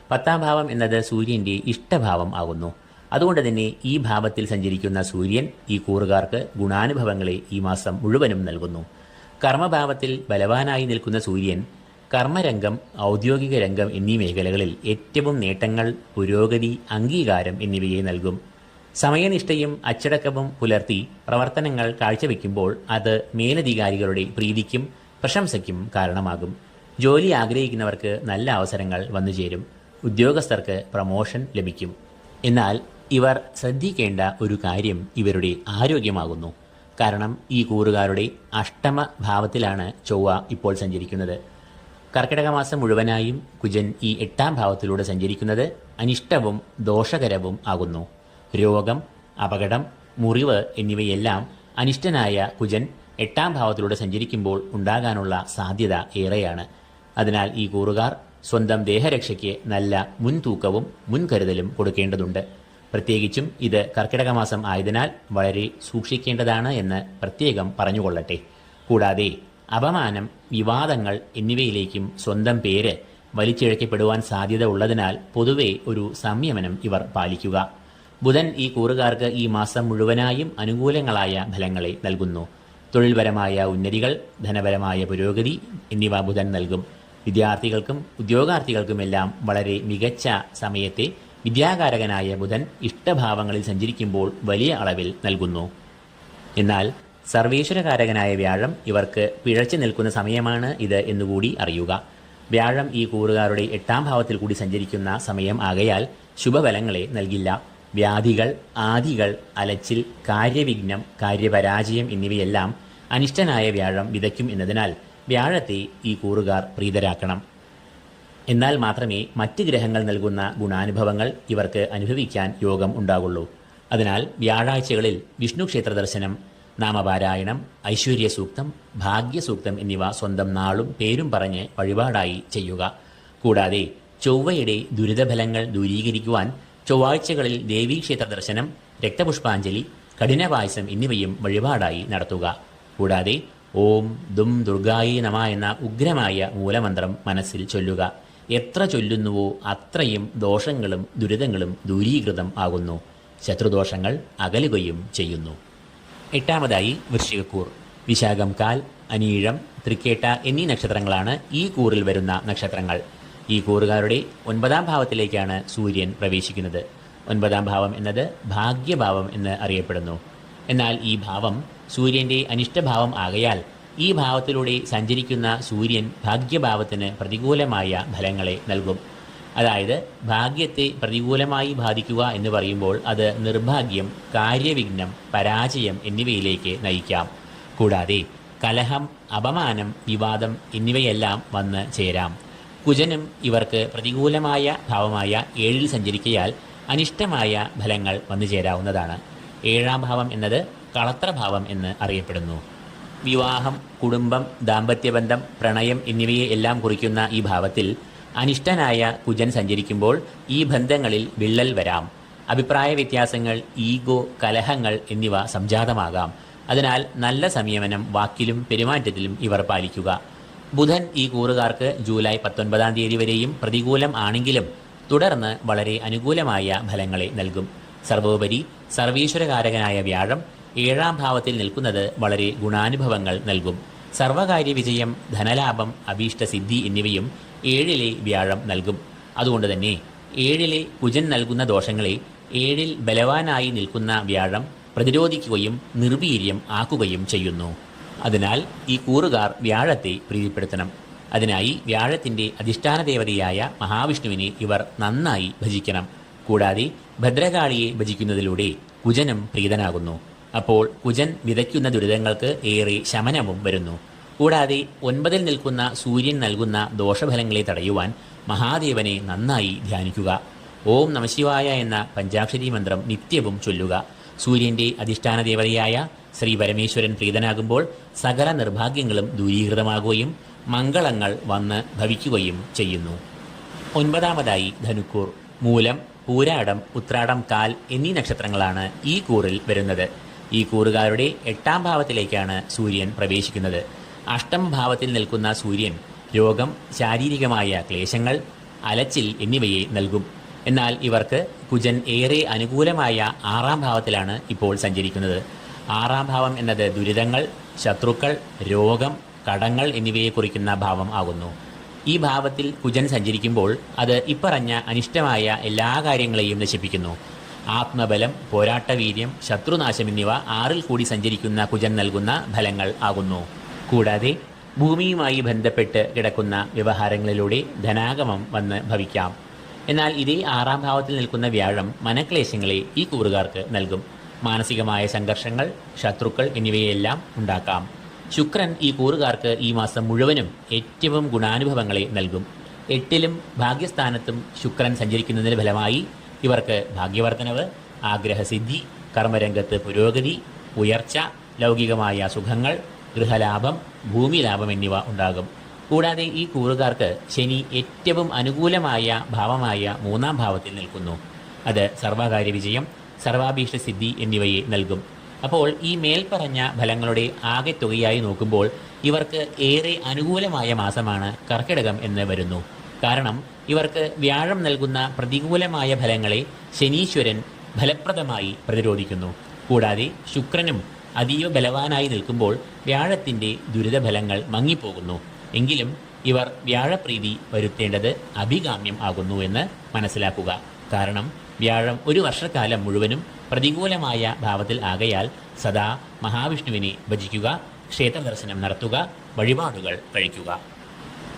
10ാം ഭാവം എന്നത് സൂര്യന്റെ ഇഷ്ടഭാവം ആകുന്നു. അതുകൊണ്ട് തന്നെ ഈ ഭാവത്തിൽ സഞ്ചരിക്കുന്ന സൂര്യൻ ഈ കൂറുകാർക്ക് ഗുണാനുഭവങ്ങളെ ഈ മാസം മുഴുവനും നൽകുന്നു. കർമ്മഭാവത്തിൽ ബലവാനായി നിൽക്കുന്ന സൂര്യൻ കർമ്മരംഗം, ഔദ്യോഗിക രംഗം എന്നീ മേഖലകളിൽ ഏറ്റവും നേട്ടങ്ങൾ, പുരോഗതി, അംഗീകാരം എന്നിവയെ നൽകും. സമയനിഷ്ഠയും അച്ചടക്കവും പുലർത്തി പ്രവർത്തനങ്ങൾ കാഴ്ചവെക്കുമ്പോൾ അത് മേലധികാരികളുടെ പ്രീതിക്കും പ്രശംസയ്ക്കും കാരണമാകും. ജോലി ആഗ്രഹിക്കുന്നവർക്ക് നല്ല അവസരങ്ങൾ വന്നുചേരും. ഉദ്യോഗസ്ഥർക്ക് പ്രമോഷൻ ലഭിക്കും. എന്നാൽ ഇവർ ശ്രദ്ധിക്കേണ്ട ഒരു കാര്യം ഇവരുടെ ആരോഗ്യമാകുന്നു. കാരണം ഈ കൂറുകാരുടെ അഷ്ടമ ഭാവത്തിലാണ് ചൊവ്വ ഇപ്പോൾ സഞ്ചരിക്കുന്നത്. കർക്കിടക മാസം മുഴുവനായും കുജൻ ഈ 8ാം ഭാവത്തിലൂടെ സഞ്ചരിക്കുന്നത് അനിഷ്ടവും ദോഷകരവും ആകുന്നു. രോഗം, അപകടം, മുറിവ് എന്നിവയെല്ലാം അനിഷ്ടനായ കുജൻ 8ാം ഭാവത്തിലൂടെ സഞ്ചരിക്കുമ്പോൾ ഉണ്ടാകാനുള്ള സാധ്യത ഏറെയാണ്. അതിനാൽ ഈ കൂറുകാർ സ്വന്തം ദേഹരക്ഷയ്ക്ക് നല്ല മുൻതൂക്കവും മുൻകരുതലും കൊടുക്കേണ്ടതുണ്ട്. പ്രത്യേകിച്ചും ഇത് കർക്കിടക മാസം ആയതിനാൽ വളരെ സൂക്ഷിക്കേണ്ടതാണ് എന്ന് പ്രത്യേകം പറഞ്ഞുകൊള്ളട്ടെ. കൂടാതെ അപമാനം, വിവാദങ്ങൾ എന്നിവയിലേക്കും സ്വന്തം പേര് വലിച്ചിഴക്കപ്പെടുവാൻ സാധ്യത ഉള്ളതിനാൽ പൊതുവെ ഒരു സംയമനം ഇവർ പാലിക്കുക. ബുധൻ ഈ കൂറുകാർക്ക് ഈ മാസം മുഴുവനായും അനുകൂലങ്ങളായ ഫലങ്ങളെ നൽകുന്നു. തൊഴിൽപരമായ ഉന്നതികൾ, ധനപരമായ പുരോഗതി എന്നിവ ബുധൻ നൽകും. വിദ്യാർത്ഥികൾക്കും ഉദ്യോഗാർത്ഥികൾക്കുമെല്ലാം വളരെ മികച്ച സമയത്തെ വിദ്യാകാരകനായ ബുധൻ ഇഷ്ടഭാവങ്ങളിൽ സഞ്ചരിക്കുമ്പോൾ വലിയ അളവിൽ നൽകുന്നു. എന്നാൽ സർവേശ്വരകാരകനായ വ്യാഴം ഇവർക്ക് പിഴച്ചു നിൽക്കുന്ന സമയമാണ് ഇത് എന്നുകൂടി അറിയുക. വ്യാഴം ഈ കൂറുകാരുടെ 8ാം ഭാവത്തിൽ കൂടി സഞ്ചരിക്കുന്ന സമയം ആകയാൽ ശുഭഫലങ്ങളെ നൽകില്ല. വ്യാധികൾ, ആദികൾ, അലച്ചിൽ, കാര്യവിഘ്നം, കാര്യപരാജയം എന്നിവയെല്ലാം അനിഷ്ടനായ വ്യാഴം വിതയ്ക്കും എന്നതിനാൽ വ്യാഴത്തെ ഈ കൂറുകാർ പ്രീതരാക്കണം. എന്നാൽ മാത്രമേ മറ്റ് ഗ്രഹങ്ങൾ നൽകുന്ന ഗുണാനുഭവങ്ങൾ ഇവർക്ക് അനുഭവിക്കാൻ യോഗം ഉണ്ടാകുള്ളൂ. അതിനാൽ വ്യാഴാഴ്ചകളിൽ വിഷ്ണു ക്ഷേത്ര ദർശനം, നാമപാരായണം, ഐശ്വര്യസൂക്തം, ഭാഗ്യസൂക്തം എന്നിവ സ്വന്തം നാളും പേരും പറഞ്ഞ് വഴിപാടായി ചെയ്യുക. കൂടാതെ ചൊവ്വയുടെ ദുരിതഫലങ്ങൾ ദൂരീകരിക്കുവാൻ ചൊവ്വാഴ്ചകളിൽ ദേവീക്ഷേത്ര ദർശനം, രക്തപുഷ്പാഞ്ജലി, കഠിനപായസം എന്നിവയും വഴിപാടായി നടത്തുക. കൂടാതെ ഓം ദും ദുർഗായേ നമ എന്ന ഉഗ്രമായ മൂലമന്ത്രം മനസ്സിൽ ചൊല്ലുക. എത്ര ചൊല്ലുന്നുവോ അത്രയും ദോഷങ്ങളും ദുരിതങ്ങളും ദൂരീകൃതം ആകുന്നു. ശത്രുദോഷങ്ങൾ അകലുകയും ചെയ്യുന്നു. 8ാമതായി വൃശ്ചികക്കൂർ. വിശാഖം കാൽ, അനീഴം, തൃക്കേട്ട എന്നീ നക്ഷത്രങ്ങളാണ് ഈ കൂറിൽ വരുന്ന നക്ഷത്രങ്ങൾ. ഈ കൂറുകാരുടെ 9ാം ഭാവത്തിലേക്കാണ് സൂര്യൻ പ്രവേശിക്കുന്നത്. 9ാം ഭാവം എന്നത് ഭാഗ്യഭാവം എന്ന് അറിയപ്പെടുന്നു. എന്നാൽ ഈ ഭാവം സൂര്യന്റെ അനിഷ്ടഭാവം ആകയാൽ ഈ ഭാവത്തിലൂടെ സഞ്ചരിക്കുന്ന സൂര്യൻ ഭാഗ്യഭാവത്തിന് പ്രതികൂലമായ ഫലങ്ങളെ നൽകും. അതായത് ഭാഗ്യത്തെ പ്രതികൂലമായി ബാധിക്കുക എന്ന് പറയുമ്പോൾ അത് നിർഭാഗ്യം, കാര്യവിഘ്നം, പരാജയം എന്നിവയിലേക്ക് നയിക്കാം. കൂടാതെ കലഹം, അപമാനം, വിവാദം എന്നിവയെല്ലാം വന്ന് ചേരാം. കുജനും ഇവർക്ക് പ്രതികൂലമായ ഭാവമായ 7ൽ സഞ്ചരിക്കയാൽ അനിഷ്ടമായ ഫലങ്ങൾ വന്നു ചേരാവുന്നതാണ്. 7-ാം ഭാവം എന്നത് കളത്രഭാവം എന്ന് അറിയപ്പെടുന്നു. വിവാഹം, കുടുംബം, ദാമ്പത്യബന്ധം, പ്രണയം എന്നിവയെ എല്ലാം കുറിക്കുന്ന ഈ ഭാവത്തിൽ അനിഷ്ടനായ കുജൻ സഞ്ചരിക്കുമ്പോൾ ഈ ബന്ധങ്ങളിൽ വിള്ളൽ വരാം. അഭിപ്രായ വ്യത്യാസങ്ങൾ, ഈഗോ, കലഹങ്ങൾ എന്നിവ സംജാതമാകാം. അതിനാൽ നല്ല സംയമനം വാക്കിലും പെരുമാറ്റത്തിലും ഇവർ പാലിക്കുക. ബുധൻ ഈ കൂറുകാർക്ക് ജൂലൈ 19-ാം തീയതി വരെയും പ്രതികൂലം ആണെങ്കിലും തുടർന്ന് വളരെ അനുകൂലമായ ഫലങ്ങളെ നൽകും. സർവോപരി സർവീശ്വരകാരകനായ വ്യാഴം 7-ാം ഭാവത്തിൽ നിൽക്കുന്നത് വളരെ ഗുണാനുഭവങ്ങൾ നൽകും. സർവകാര്യ വിജയം, ധനലാഭം, അഭീഷ്ടസിദ്ധി എന്നിവയും 7-ലെ വ്യാഴം നൽകും. അതുകൊണ്ട് തന്നെ 7-ലെ കുജൻ നൽകുന്ന ദോഷങ്ങളെ 7-ൽ ബലവാനായി നിൽക്കുന്ന വ്യാഴം പ്രതിരോധിക്കുകയും നിർവീര്യം ആക്കുകയും ചെയ്യുന്നു. അതിനാൽ ഈ കൂറുകാർ വ്യാഴത്തെ പ്രീതിപ്പെടുത്തണം. അതിനായി വ്യാഴത്തിൻ്റെ അധിഷ്ഠാന ദേവതയായ മഹാവിഷ്ണുവിനെ ഇവർ നന്നായി ഭജിക്കണം. കൂടാതെ ഭദ്രകാളിയെ ഭജിക്കുന്നതിലൂടെ കുജനും പ്രീതനാകുന്നു. അപ്പോൾ കുജൻ വിതയ്ക്കുന്ന ദുരിതങ്ങൾക്ക് ഏറെ ശമനവും വരുന്നു. കൂടാതെ 9-ൽ നിൽക്കുന്ന സൂര്യൻ നൽകുന്ന ദോഷഫലങ്ങളെ തടയുവാൻ മഹാദേവനെ നന്നായി ധ്യാനിക്കുക. ഓം നമഃശിവായ എന്ന പഞ്ചാക്ഷരി മന്ത്രം നിത്യവും ചൊല്ലുക. സൂര്യൻ്റെ അധിഷ്ഠാന ദേവതയായ ശ്രീ പരമേശ്വരൻ പ്രീതനാകുമ്പോൾ സകല നിർഭാഗ്യങ്ങളും ദൂരീകൃതമാകുകയും മംഗളങ്ങൾ വന്ന് ഭവിക്കുകയും ചെയ്യുന്നു. 9-ാമതായി ധനുക്കൂർ. മൂലം, പൂരാടം, ഉത്രാടം, കാൽ എന്നീ നക്ഷത്രങ്ങളാണ് ഈ കൂറിൽ വരുന്നത്. ഈ കൂറുകാരുടെ 8-ാം ഭാവത്തിലേക്കാണ് സൂര്യൻ പ്രവേശിക്കുന്നത്. 8-ാം ഭാവത്തിൽ നിൽക്കുന്ന സൂര്യൻ രോഗം, ശാരീരികമായ ക്ലേശങ്ങൾ, അലച്ചിൽ എന്നിവയെ നൽകും. എന്നാൽ ഇവർക്ക് കുജൻ ഏറെ അനുകൂലമായ 6-ാം ഭാവത്തിലാണ് ഇപ്പോൾ സഞ്ചരിക്കുന്നത്. 6-ാം ഭാവം എന്നത് ദുരിതങ്ങൾ, ശത്രുക്കൾ, രോഗം, കടങ്ങൾ എന്നിവയെ കുറിക്കുന്ന ഭാവം ആകുന്നു. ഈ ഭാവത്തിൽ കുജൻ സഞ്ചരിക്കുമ്പോൾ അത് ഇപ്പറഞ്ഞ അനിഷ്ടമായ എല്ലാ കാര്യങ്ങളെയും നശിപ്പിക്കുന്നു. ആത്മബലം, പോരാട്ടവീര്യം, ശത്രുനാശം എന്നിവ 6-ൽ കൂടി സഞ്ചരിക്കുന്ന കുജൻ നൽകുന്ന ഫലങ്ങൾ ആകുന്നു. കൂടാതെ ഭൂമിയുമായി ബന്ധപ്പെട്ട് കിടക്കുന്ന വ്യവഹാരങ്ങളിലൂടെ ധനാഗമം വന്ന് ഭവിക്കാം. എന്നാൽ ഇതേ 6-ാം ഭാവത്തിൽ നിൽക്കുന്ന വ്യാഴം മനക്ലേശങ്ങളെ ഈ കൂറുകാർക്ക് നൽകും. മാനസികമായ സംഘർഷങ്ങൾ, ശത്രുക്കൾ എന്നിവയെല്ലാം ഉണ്ടാക്കാം. ശുക്രൻ ഈ കൂറുകാർക്ക് ഈ മാസം മുഴുവനും ഏറ്റവും ഗുണാനുഭവങ്ങളെ നൽകും. 8-ലും ഭാഗ്യസ്ഥാനത്തും ശുക്രൻ സഞ്ചരിക്കുന്നതിന് ഫലമായി ഇവർക്ക് ഭാഗ്യവർദ്ധനവ്, ആഗ്രഹസിദ്ധി, കർമ്മരംഗത്ത് പുരോഗതി, ഉയർച്ച, ലൗകികമായ സുഖങ്ങൾ, ഗൃഹലാഭം, ഭൂമിലാഭം എന്നിവ ഉണ്ടാകും. കൂടാതെ ഈ കൂറുകാർക്ക് ശനി ഏറ്റവും അനുകൂലമായ ഭാവമായ 3-ാം ഭാവത്തിൽ നിൽക്കുന്നു. അത് സർവകാര്യ വിജയം, സർവാഭീഷ്ടസിദ്ധി എന്നിവയെ നൽകും. അപ്പോൾ ഈ മേൽപ്പറഞ്ഞ ഫലങ്ങളുടെ ആകെ തുകയായി നോക്കുമ്പോൾ ഇവർക്ക് ഏറെ അനുകൂലമായ മാസമാണ് കർക്കിടകം എന്ന് വരുന്നു. കാരണം ഇവർക്ക് വ്യാഴം നൽകുന്ന പ്രതികൂലമായ ഫലങ്ങളെ ശനീശ്വരൻ ഫലപ്രദമായി പ്രതിരോധിക്കുന്നു. കൂടാതെ ശുക്രനും അതീവ ബലവാനായി നിൽക്കുമ്പോൾ വ്യാഴത്തിൻ്റെ ദുരിതഫലങ്ങൾ മങ്ങിപ്പോകുന്നു. എങ്കിലും ഇവർ വ്യാഴപ്രീതി വരുത്തേണ്ടത് അഭികാമ്യം ആകുന്നു എന്ന് മനസ്സിലാക്കുക. കാരണം വ്യാഴം ഒരു വർഷക്കാലം മുഴുവനും പ്രതികൂലമായ ഭാവത്തിൽ ആകയാൽ സദാ മഹാവിഷ്ണുവിനെ ഭജിക്കുക, ക്ഷേത്രദർശനം നടത്തുക, വഴിപാടുകൾ കഴിക്കുക.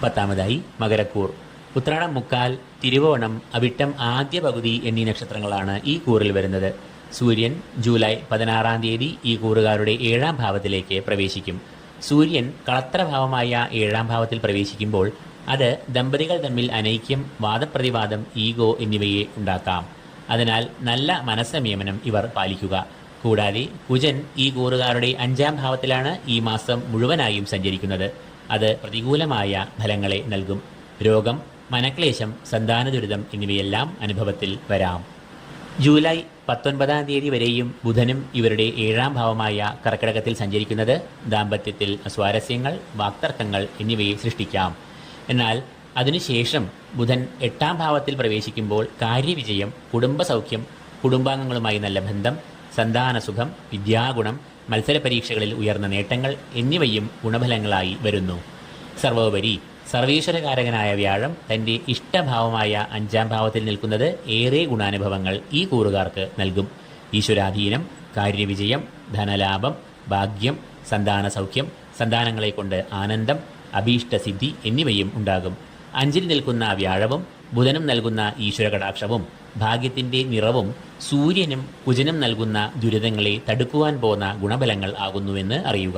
10-ാമതായി മകരക്കൂർ. ഉത്രാടം, മുക്കാൽ, തിരുവോണം, അവിട്ടം ആദ്യ പകുതി എന്നീ നക്ഷത്രങ്ങളാണ് ഈ കൂറിൽ വരുന്നത്. സൂര്യൻ ജൂലൈ 16-ാം തീയതി ഈ കൂറുകാരുടെ 7-ാം ഭാവത്തിലേക്ക് പ്രവേശിക്കും. സൂര്യൻ കളത്രഭാവമായ 7-ാം ഭാവത്തിൽ പ്രവേശിക്കുമ്പോൾ അത് ദമ്പതികൾ തമ്മിൽ അനൈക്യം, വാദപ്രതിവാദം, ഈഗോ എന്നിവയെ ഉണ്ടാക്കാം. അതിനാൽ നല്ല മനസ്സംയമനം ഇവർ പാലിക്കുക. കൂടാതെ കുജൻ ഈ കൂറുകാരുടെ 5-ാം ഭാവത്തിലാണ് ഈ മാസം മുഴുവനായും സഞ്ചരിക്കുന്നത്. അത് പ്രതികൂലമായ ഫലങ്ങളെ നൽകും. രോഗം, മനക്ലേശം, സന്താന ദുരിതം എന്നിവയെല്ലാം അനുഭവത്തിൽ വരാം. ജൂലൈ 19-ാം തീയതി വരെയും ബുധനും ഇവരുടെ 7-ാം ഭാവമായ കർക്കിടകത്തിൽ സഞ്ചരിക്കുന്നത് ദാമ്പത്യത്തിൽ അസ്വാരസ്യങ്ങൾ, വാക്തർക്കങ്ങൾ എന്നിവയെ സൃഷ്ടിക്കാം. എന്നാൽ അതിനുശേഷം ബുധൻ 8-ാം ഭാവത്തിൽ പ്രവേശിക്കുമ്പോൾ കാര്യവിജയം, കുടുംബസൗഖ്യം, കുടുംബാംഗങ്ങളുമായി നല്ല ബന്ധം, സന്താനസുഖം, വിദ്യാഗുണം, മത്സരപരീക്ഷകളിൽ ഉയർന്ന നേട്ടങ്ങൾ എന്നിവയും ഗുണഫലങ്ങളായി വരുന്നു. സർവോപരി സർവീശ്വരകാരകനായ വ്യാഴം തൻ്റെ ഇഷ്ടഭാവമായ 5-ാം ഭാവത്തിൽ നിൽക്കുന്നത് ഏറെ ഗുണാനുഭവങ്ങൾ ഈ കൂറുകാർക്ക് നൽകും. ഈശ്വരാധീനം, കാര്യവിജയം, ധനലാഭം, ഭാഗ്യം, സന്താനസൗഖ്യം, സന്താനങ്ങളെ കൊണ്ട് ആനന്ദം, അഭീഷ്ടസിദ്ധി എന്നിവയും ഉണ്ടാകും. 5-ൽ നിൽക്കുന്ന വ്യാഴവും ബുധനും നൽകുന്ന ഈശ്വരകടാക്ഷവും ഭാഗ്യത്തിൻ്റെ നിറവും സൂര്യനും കുജനും നൽകുന്ന ദുരിതങ്ങളെ തടുക്കുവാൻ പോകുന്ന ഗുണഫലങ്ങൾ ആകുന്നുവെന്ന് അറിയുക.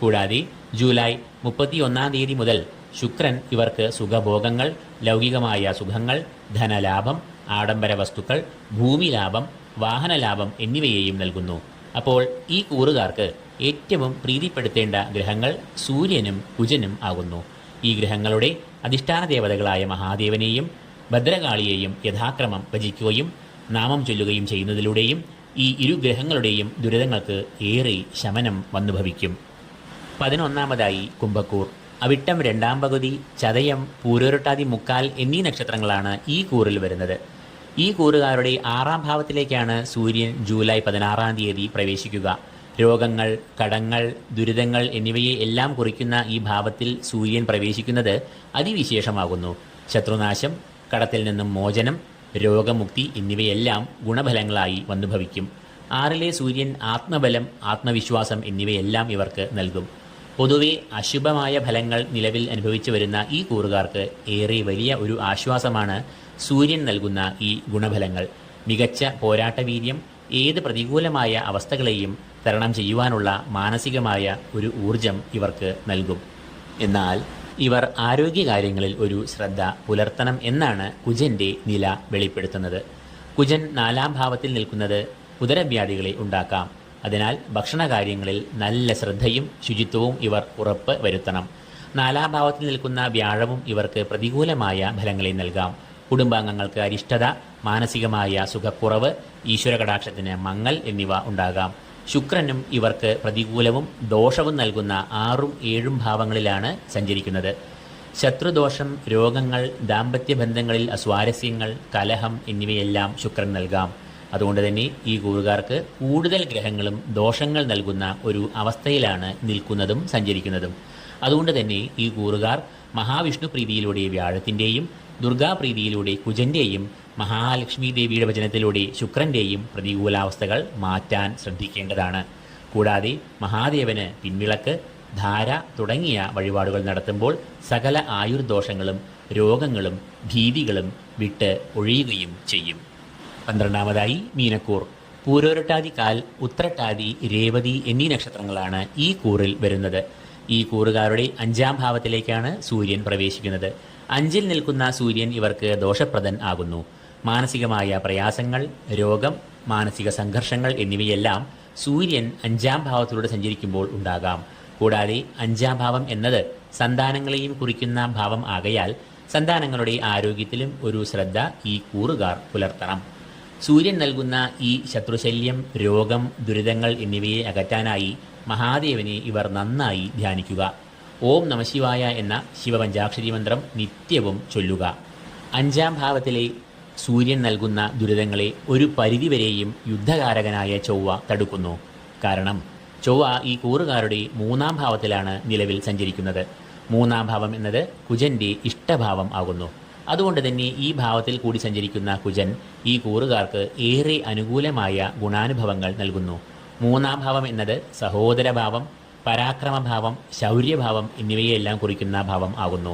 കൂടാതെ ജൂലൈ 31-ാം തീയതി മുതൽ ശുക്രൻ ഇവർക്ക് സുഖഭോഗങ്ങൾ, ലൗകികമായ സുഖങ്ങൾ, ധനലാഭം, ആഡംബര വസ്തുക്കൾ, ഭൂമി ലാഭം, വാഹന ലാഭം എന്നിവയെയും നൽകുന്നു. അപ്പോൾ ഈ കൂറുകാർക്ക് ഏറ്റവും പ്രീതിപ്പെടുത്തേണ്ട ഗ്രഹങ്ങൾ സൂര്യനും കുജനും ആകുന്നു. ഈ ഗ്രഹങ്ങളുടെ അധിഷ്ഠാന ദേവതകളായ മഹാദേവനെയും ഭദ്രകാളിയെയും യഥാക്രമം ഭജിക്കുകയും നാമം ചൊല്ലുകയും ചെയ്യുന്നതിലൂടെയും ഈ ഇരു ഗ്രഹങ്ങളുടെയും ദുരിതങ്ങൾക്ക് ഏറെ ശമനം വന്നുഭവിക്കും. 11 കുംഭക്കൂർ. അവിട്ടം 2-ാം പകുതി, ചതയം, പൂരോരുട്ടാതി മുക്കാൽ എന്നീ നക്ഷത്രങ്ങളാണ് ഈ കൂറിൽ വരുന്നത്. ഈ കൂറുകാരുടെ 6-ാം ഭാവത്തിലേക്കാണ് സൂര്യൻ ജൂലൈ 16-ാം തീയതി പ്രവേശിക്കുക. രോഗങ്ങൾ, കടങ്ങൾ, ദുരിതങ്ങൾ എന്നിവയെ എല്ലാം കുറിക്കുന്ന ഈ ഭാവത്തിൽ സൂര്യൻ പ്രവേശിക്കുന്നത് അതിവിശേഷമാകുന്നു. ശത്രുനാശം, കടത്തിൽ നിന്നും മോചനം, രോഗമുക്തി എന്നിവയെല്ലാം ഗുണഫലങ്ങളായി വന്നുഭവിക്കും. 6-ലെ സൂര്യൻ ആത്മബലം, ആത്മവിശ്വാസം എന്നിവയെല്ലാം ഇവർക്ക് നൽകും. പൊതുവെ അശുഭമായ ഫലങ്ങൾ നിലവിൽ അനുഭവിച്ചു വരുന്ന ഈ കൂറുകാർക്ക് ഏറെ വലിയ ഒരു ആശ്വാസമാണ് സൂര്യൻ നൽകുന്ന ഈ ഗുണഫലങ്ങൾ. മികച്ച പോരാട്ടവീര്യം, ഏത് പ്രതികൂലമായ അവസ്ഥകളെയും തരണം ചെയ്യുവാനുള്ള മാനസികമായ ഒരു ഊർജം ഇവർക്ക് നൽകും. എന്നാൽ ഇവർ ആരോഗ്യകാര്യങ്ങളിൽ ഒരു ശ്രദ്ധ പുലർത്തണം എന്നാണ് കുജന്റെ നില വെളിപ്പെടുത്തുന്നത്. കുജൻ 4-ാം ഭാവത്തിൽ നിൽക്കുന്നത് ഉദരവ്യാധികളെ ഉണ്ടാക്കാം. അതിനാൽ ഭക്ഷണകാര്യങ്ങളിൽ നല്ല ശ്രദ്ധയും ശുചിത്വവും ഇവർ ഉറപ്പ് വരുത്തണം. 4-ാം ഭാവത്തിൽ നിൽക്കുന്ന വ്യാഴവും ഇവർക്ക് പ്രതികൂലമായ ഫലങ്ങളെ നൽകാം. കുടുംബാംഗങ്ങൾക്ക് അരിഷ്ടത, മാനസികമായ സുഖക്കുറവ്, ഈശ്വരകടാക്ഷത്തിന് മങ്ങൽ എന്നിവ ഉണ്ടാകാം. ശുക്രനും ഇവർക്ക് പ്രതികൂലവും ദോഷവും നൽകുന്ന 6ഉം 7ഉം ഭാവങ്ങളിലാണ് സഞ്ചരിക്കുന്നത്. ശത്രുദോഷം, രോഗങ്ങൾ, ദാമ്പത്യബന്ധങ്ങളിൽ അസ്വാരസ്യങ്ങൾ, കലഹം എന്നിവയെല്ലാം ശുക്രൻ നൽകാം. അതുകൊണ്ട് തന്നെ ഈ കൂറുകാർക്ക് കൂടുതൽ ഗ്രഹങ്ങളും ദോഷങ്ങൾ നൽകുന്ന ഒരു അവസ്ഥയിലാണ് നിൽക്കുന്നതും സഞ്ചരിക്കുന്നതും. അതുകൊണ്ട് തന്നെ ഈ കൂറുകാർ മഹാവിഷ്ണു പ്രീതിയിലൂടെ വ്യാഴത്തിൻ്റെയും ദുർഗാപ്രീതിയിലൂടെ കുജന്റെയും മഹാലക്ഷ്മി ദേവിയുടെ വചനത്തിലൂടെ ശുക്രന്റെയും പ്രതികൂലാവസ്ഥകൾ മാറ്റാൻ ശ്രദ്ധിക്കേണ്ടതാണ്. കൂടാതെ മഹാദേവന് പിൻവിളക്ക്, ധാര തുടങ്ങിയ വഴിപാടുകൾ നടത്തുമ്പോൾ സകല ആയുർദോഷങ്ങളും രോഗങ്ങളും ഭീതികളും വിട്ട് ഒഴിയുകയും ചെയ്യും. 12 മീനക്കൂർ. പൂരോരട്ടാതി കാൽ, ഉത്രട്ടാതി, രേവതി എന്നീ നക്ഷത്രങ്ങളാണ് ഈ കൂറിൽ വരുന്നത്. ഈ കൂറുകാരുടെ 5-ാം ഭാവത്തിലേക്കാണ് സൂര്യൻ പ്രവേശിക്കുന്നത്. 5-ൽ നിൽക്കുന്ന സൂര്യൻ ഇവർക്ക് ദോഷപ്രദൻ ആകുന്നു. മാനസികമായ പ്രയാസങ്ങൾ, രോഗം, മാനസിക സംഘർഷങ്ങൾ എന്നിവയെല്ലാം സൂര്യൻ 5-ാം ഭാവത്തിലൂടെ സഞ്ചരിക്കുമ്പോൾ ഉണ്ടാകാം. കൂടാതെ 5-ാം ഭാവം എന്നത് സന്താനങ്ങളെയും കുറിക്കുന്ന ഭാവം ആകയാൽ സന്താനങ്ങളുടെ ആരോഗ്യത്തിലും ഒരു ശ്രദ്ധ ഈ കൂറുകാർ പുലർത്തണം. സൂര്യൻ നൽകുന്ന ഈ ശത്രുശല്യം, രോഗം, ദുരിതങ്ങൾ എന്നിവയെ അകറ്റാനായി മഹാദേവനെ ഇവർ നന്നായി ധ്യാനിക്കുക. ഓം നമശിവായ എന്ന ശിവപഞ്ചാക്ഷരി മന്ത്രം നിത്യവും ചൊല്ലുക. 5-ാം ഭാവത്തിലെ സൂര്യൻ നൽകുന്ന ദുരിതങ്ങളെ ഒരു പരിധിവരെയും യുദ്ധകാരകനായ ചൊവ്വ തടുക്കുന്നു. കാരണം ചൊവ്വ ഈ കൂറുകാരുടെ 3-ാം ഭാവത്തിലാണ് നിലവിൽ സഞ്ചരിക്കുന്നത്. 3-ാം ഭാവം എന്നത് കുജന്റെ ഇഷ്ടഭാവം ആകുന്നു. അതുകൊണ്ട് തന്നെ ഈ ഭാവത്തിൽ കൂടി സഞ്ചരിക്കുന്ന കുജൻ ഈ കൂറുകാർക്ക് ഏറെ അനുകൂലമായ ഗുണാനുഭവങ്ങൾ നൽകുന്നു. 3-ാം ഭാവം എന്നത് സഹോദരഭാവം, പരാക്രമഭാവം, ശൗര്യഭാവം എന്നിവയെല്ലാം കുറിക്കുന്ന ഭാവം ആകുന്നു.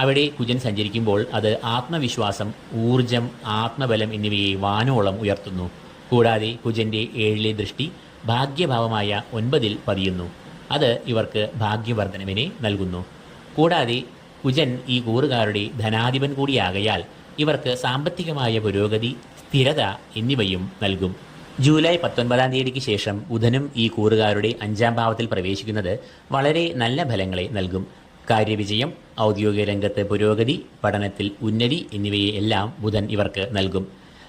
അവിടെ കുജൻ സഞ്ചരിക്കുമ്പോൾ അത് ആത്മവിശ്വാസം, ഊർജം, ആത്മബലം എന്നിവയെ വാനോളം ഉയർത്തുന്നു. കൂടാതെ കുജന്റെ 7-ലെ ദൃഷ്ടി ഭാഗ്യഭാവമായ 9-ൽ പതിയുന്നു. അത് ഇവർക്ക് ഭാഗ്യവർദ്ധനവിനെ നൽകുന്നു. കൂടാതെ കുജൻ ഈ കൂറുകാരുടെ ധനാധിപൻ കൂടിയാകയാൽ ഇവർക്ക് സാമ്പത്തികമായ പുരോഗതി, സ്ഥിരത എന്നിവയും നൽകും. ജൂലൈ 19-ാം തീയതിക്ക് ശേഷം ബുധനും ഈ കൂറുകാരുടെ 5-ാം ഭാവത്തിൽ പ്രവേശിക്കുന്നത് വളരെ നല്ല ഫലങ്ങളെ നൽകും. കാര്യവിജയം, ഔദ്യോഗിക രംഗത്ത് പുരോഗതി, പഠനത്തിൽ ഉന്നതി എന്നിവയെ എല്ലാം ബുധൻ ഇവർക്ക് നൽകും.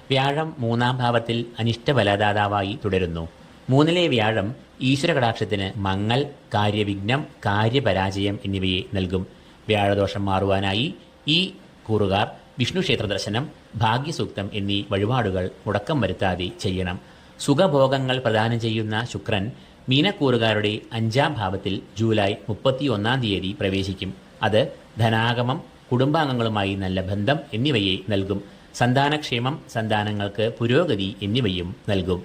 വ്യാഴം 3-ാം ഭാവത്തിൽ അനിഷ്ടഫലദാതാവായി തുടരുന്നു. 3-ലെ വ്യാഴം ഈശ്വരകടാക്ഷത്തിന് മങ്ങൽ, കാര്യവിഘ്നം, കാര്യപരാജയം എന്നിവയെ നൽകും. വ്യാഴദോഷം മാറുവാനായി ഈ കൂറുകാർ വിഷ്ണു ക്ഷേത്ര ദർശനം, ഭാഗ്യസൂക്തം എന്നീ വഴിപാടുകൾ മുടക്കം വരുത്താതെ ചെയ്യണം. സുഖഭോഗങ്ങൾ പ്രദാനം ചെയ്യുന്ന ശുക്രൻ മീനക്കൂറുകാരുടെ 5-ാം ഭാവത്തിൽ ജൂലൈ 31-ാം തീയതി പ്രവേശിക്കും. അത് ധനാഗമം, കുടുംബാംഗങ്ങളുമായി നല്ല ബന്ധം എന്നിവയെ നൽകും. സന്താനക്ഷേമം, സന്താനങ്ങൾക്ക് പുരോഗതി എന്നിവയും നൽകും.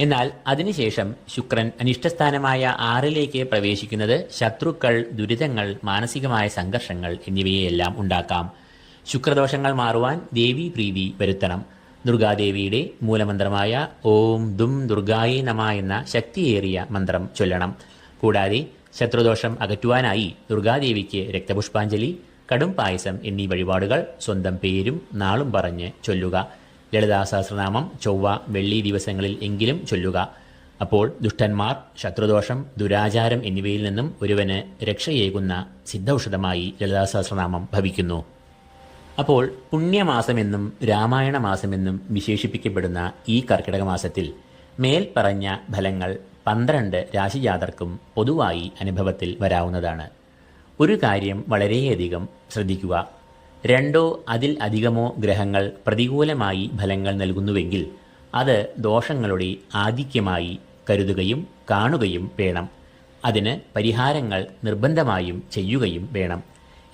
എന്നാൽ അതിനുശേഷം ശുക്രൻ അനിഷ്ടസ്ഥാനമായ 6-ലേക്ക് പ്രവേശിക്കുന്നത് ശത്രുക്കൾ, ദുരിതങ്ങൾ, മാനസികമായ സംഘർഷങ്ങൾ എന്നിവയെല്ലാം ഉണ്ടാക്കാം. ശുക്രദോഷങ്ങൾ മാറുവാൻ ദേവീ പ്രീതി വരുത്തണം. ദുർഗാദേവിയുടെ മൂലമന്ത്രമായ ഓം ദും ദുർഗായേ നമ എന്ന ശക്തിയേറിയ മന്ത്രം ചൊല്ലണം. കൂടാതെ ശത്രുദോഷം അകറ്റുവാനായി ദുർഗാദേവിക്ക് രക്തപുഷ്പാഞ്ജലി, കടും പായസം എന്നീ വഴിപാടുകൾ സ്വന്തം പേരും നാളും പറഞ്ഞ് ചൊല്ലുക. ലളിതാ സഹസ്രനാമം ചൊവ്വ, വെള്ളി ദിവസങ്ങളിൽ എങ്കിലും ചൊല്ലുക. അപ്പോൾ ദുഷ്ടന്മാർ, ശത്രുദോഷം, ദുരാചാരം എന്നിവയിൽ നിന്നും ഒരുവന് രക്ഷയേകുന്ന സിദ്ധൌഷധമായി ലളിതാ സഹസ്രനാമം ഭവിക്കുന്നു. അപ്പോൾ പുണ്യമാസമെന്നും രാമായണ മാസമെന്നും വിശേഷിപ്പിക്കപ്പെടുന്ന ഈ കർക്കിടക മാസത്തിൽ മേൽപ്പറഞ്ഞ ഫലങ്ങൾ 12 രാശിജാതർക്കും പൊതുവായി അനുഭവത്തിൽ വരാവുന്നതാണ്. ഒരു കാര്യം വളരെയധികം ശ്രദ്ധിക്കുക. 2 അതിൽ അധികമോ ഗ്രഹങ്ങൾ പ്രതികൂലമായി ഫലങ്ങൾ നൽകുന്നുവെങ്കിൽ അത് ദോഷങ്ങളുടെ ആധിക്യമായി കരുതുകയും കാണുകയും വേണം. അതിന് പരിഹാരങ്ങൾ നിർബന്ധമായും ചെയ്യുകയും വേണം.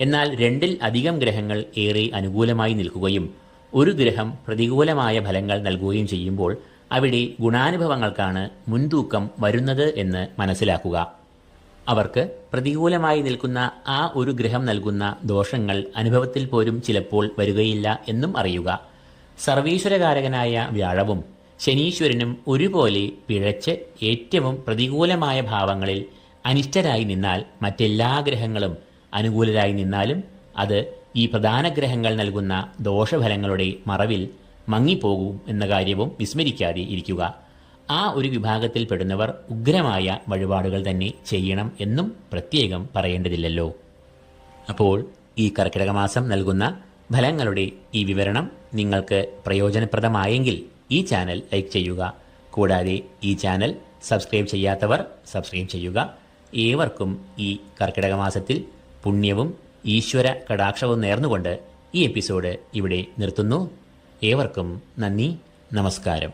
എന്നാൽ 2-ൽ അധികം ഗ്രഹങ്ങൾ ഏറെ അനുകൂലമായി നിൽക്കുകയും ഒരു ഗ്രഹം പ്രതികൂലമായ ഫലങ്ങൾ നൽകുകയും ചെയ്യുമ്പോൾ അവിടെ ഗുണാനുഭവങ്ങൾക്കാണ് മുൻതൂക്കം വരുന്നത് എന്ന് മനസ്സിലാക്കുക. അവർക്ക് പ്രതികൂലമായി നിൽക്കുന്ന ആ ഒരു ഗ്രഹം നൽകുന്ന ദോഷങ്ങൾ അനുഭവത്തിൽ പോലും ചിലപ്പോൾ വരികയില്ല എന്നും അറിയുക. സർവീശ്വരകാരകനായ വ്യാഴവും ശനീശ്വരനും ഒരുപോലെ പിഴച്ച് ഏറ്റവും പ്രതികൂലമായ ഭാവങ്ങളിൽ അനിഷ്ടരായി നിന്നാൽ മറ്റെല്ലാ ഗ്രഹങ്ങളും അനുകൂലരായി നിന്നാലും അത് ഈ പ്രധാന ഗ്രഹങ്ങൾ നൽകുന്ന ദോഷഫലങ്ങളുടെ മറവിൽ മങ്ങിപ്പോകും എന്ന കാര്യവും വിസ്മരിക്കാതെ ഇരിക്കുക. ആ ഒരു വിഭാഗത്തിൽ പെടുന്നവർ ഉഗ്രമായ വഴിപാടുകൾ തന്നെ ചെയ്യണം എന്നും പ്രത്യേകം പറയേണ്ടതില്ലല്ലോ. അപ്പോൾ ഈ കർക്കിടക മാസം നൽകുന്ന ഫലങ്ങളുടെ ഈ വിവരണം നിങ്ങൾക്ക് പ്രയോജനപ്രദമായെങ്കിൽ ഈ ചാനൽ ലൈക്ക് ചെയ്യുക. കൂടാതെ ഈ ചാനൽ സബ്സ്ക്രൈബ് ചെയ്യാത്തവർ സബ്സ്ക്രൈബ് ചെയ്യുക. ഏവർക്കും ഈ കർക്കിടക മാസത്തിൽ പുണ്യവും ഈശ്വര കടാക്ഷവും നേർന്നുകൊണ്ട് ഈ എപ്പിസോഡ് ഇവിടെ നിർത്തുന്നു. ഏവർക്കും നന്ദി, നമസ്കാരം.